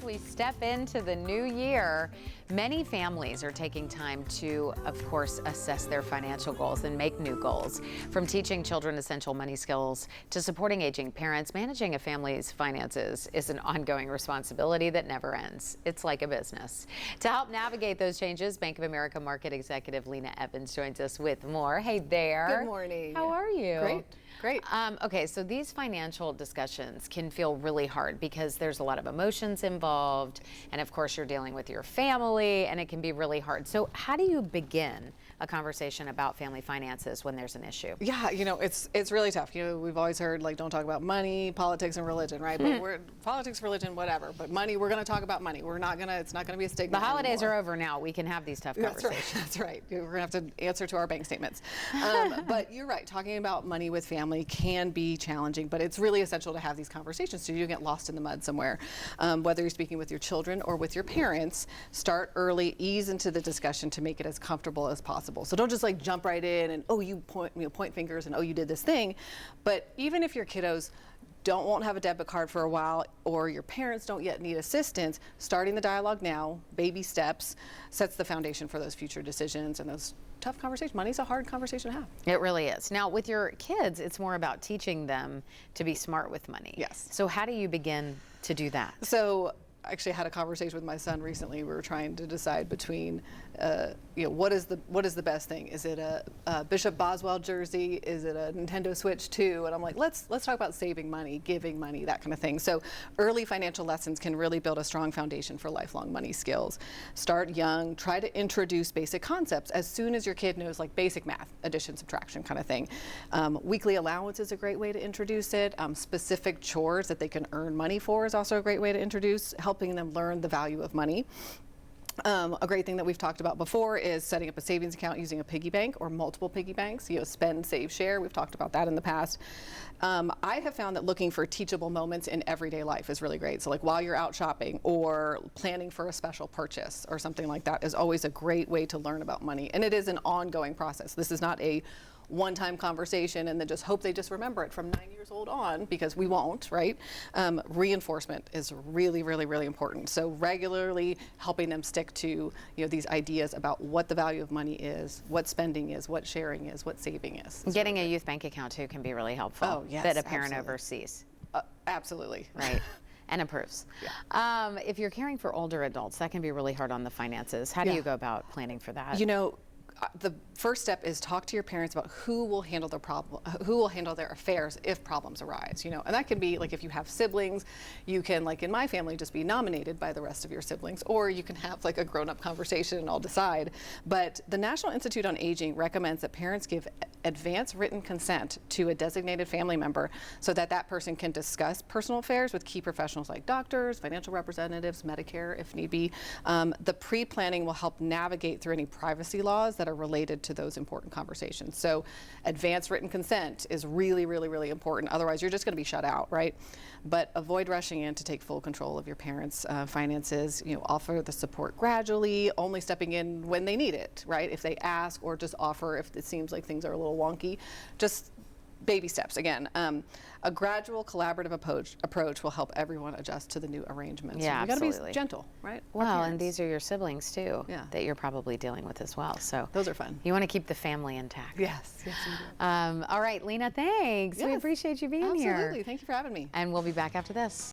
as we step into the new year, many families are taking time to, of course, assess their financial goals and make new goals. From teaching children essential money skills to supporting aging parents, managing a family's finances is an ongoing responsibility that never ends. It's like a business. To help navigate those changes, Bank of America Market Executive Lina Evans joins us with more. Hey there. Good morning. How are you? Great. Great. Okay, so these financial discussions can feel really hard because there's a lot of emotions involved, and of course you're dealing with your family, and it can be really hard. So how do you begin a conversation about family finances when there's an issue? Yeah, it's really tough. We've always heard, like, don't talk about money, politics, and religion, right? But politics, religion, whatever. But money, we're going to talk about money. It's not going to be a stigma. The holidays anymore. are over now. We can have these tough conversations. That's right. We're going to have to answer to our bank statements. But you're right. Talking about money with family can be challenging, but it's really essential to have these conversations so you don't get lost in the mud somewhere. Whether you're speaking with your children or with your parents, start early, ease into the discussion to make it as comfortable as possible. So don't just like jump right in and, oh, you point fingers and, oh, you did this thing. But even if your kiddos won't have a debit card for a while, or your parents don't yet need assistance, starting the dialogue now, baby steps, sets the foundation for those future decisions and those tough conversations. Money's a hard conversation to have. It really is. Now, with your kids, it's more about teaching them to be smart with money. Yes. So how do you begin to do that? So I actually had a conversation with my son recently. We were trying to decide between, what is the best thing? Is it a Bishop Boswell jersey? Is it a Nintendo Switch 2? And I'm like, let's talk about saving money, giving money, that kind of thing. So early financial lessons can really build a strong foundation for lifelong money skills. Start young. Try to introduce basic concepts as soon as your kid knows, like, basic math, addition, subtraction kind of thing. Weekly allowance is a great way to introduce it. Specific chores that they can earn money for is also a great way to introduce, helping them learn the value of money. A great thing that we've talked about before is setting up a savings account using a piggy bank or multiple piggy banks. Spend, save, share. We've talked about that in the past. I have found that looking for teachable moments in everyday life is really great. So, like, while you're out shopping or planning for a special purchase or something like that is always a great way to learn about money. And it is an ongoing process. This is not a one-time conversation and then just hope they just remember it from 9 years old on, because we won't, right? Reinforcement is really, really, really important. So regularly helping them stick to these ideas about what the value of money is, what spending is, what sharing is, what saving is. Getting a youth bank account too can be really helpful. Oh, yes, that a parent absolutely oversees. Absolutely. Right. And approves. Yeah. If you're caring for older adults, that can be really hard on the finances. How do you go about planning for that? The first step is talk to your parents about who will handle their affairs if problems arise. And that can be, like, if you have siblings, you can, like in my family, just be nominated by the rest of your siblings, or you can have like a grown-up conversation and all decide. But the National Institute on Aging recommends that parents give advance written consent to a designated family member so that that person can discuss personal affairs with key professionals like doctors, financial representatives, Medicare if need be. The pre-planning will help navigate through any privacy laws that are related to those important conversations. So advance written consent is really, really, really important. Otherwise, you're just going to be shut out, right? But avoid rushing in to take full control of your parents' finances. Offer the support gradually, only stepping in when they need it, right? If they ask, or just offer if it seems like things are a little wonky. Just baby steps. Again, a gradual collaborative approach will help everyone adjust to the new arrangements. Yeah, you got to absolutely. be gentle, right? Well, and these are your siblings too, Yeah. that you're probably dealing with as well. So those are fun. You want to keep the family intact. Yes, yes, you do. All right, Lina, thanks. We Yes, appreciate you being here. Absolutely. Thank you for having me. And we'll be back after this.